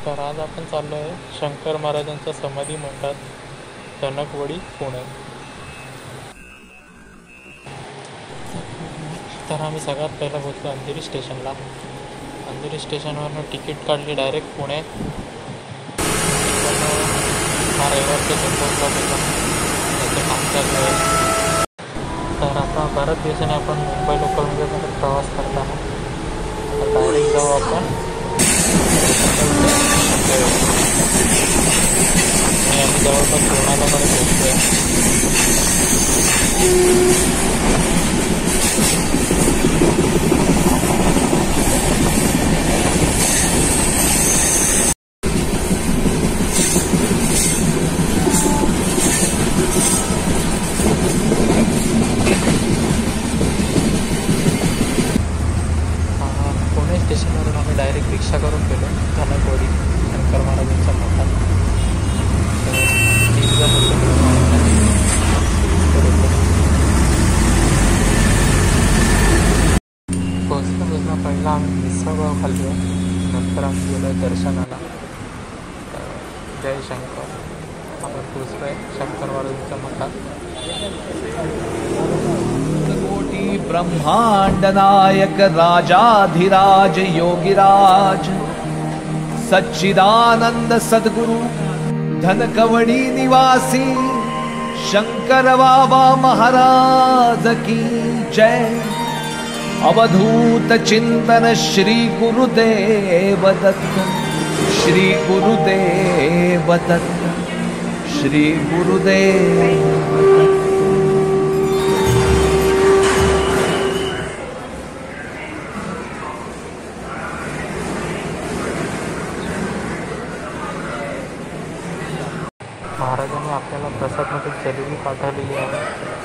तर आज आपण चाललो आहे शंकर महाराजांच्या समाधी मंडपात धनकवडी पुणे. तर आम्ही सगळ्यात पहिला पोहोचलो अंधेरी स्टेशनला. अंधेरी स्टेशनवरनं तिकीट काढली डायरेक्ट पुणे. हा रविवारच्या संपर्कात होता, त्याचं काम चाललं आहे. तर आता बऱ्याच दिवसाने आपण मुंबई लोकलमध्ये प्रवास करताना तर डायरेक्ट जाऊ आपण आणि आम्ही जवळपास लोणावळ्यामध्ये पोहोचतो आहे. पुणे स्टेशनवरून आम्ही डायरेक्ट रिक्षा करून गेलो धनकवडी शंकर महाराजांच्या मठात. पोचता पहिला आम्ही मिसळपाव खाल्लो, नंतर आम्ही गेलो दर्शनाला. जय शंकर. आपण पोचलो आहे शंकर महाराजांच्या मठात. कोटि ब्रह्मांड नायक राजाधिराज योगिराज सच्चिदानंद सद्गुरु धनकवडी निवासी शंकर बाबा महाराज की जय. अवधूत चिंतन श्री गुरुदेव दत्त, श्री गुरुदेव दत्त, श्री गुरुदेव. महाराजांनी आपल्याला प्रसादमध्ये जलेबी पाठवलेली आहे.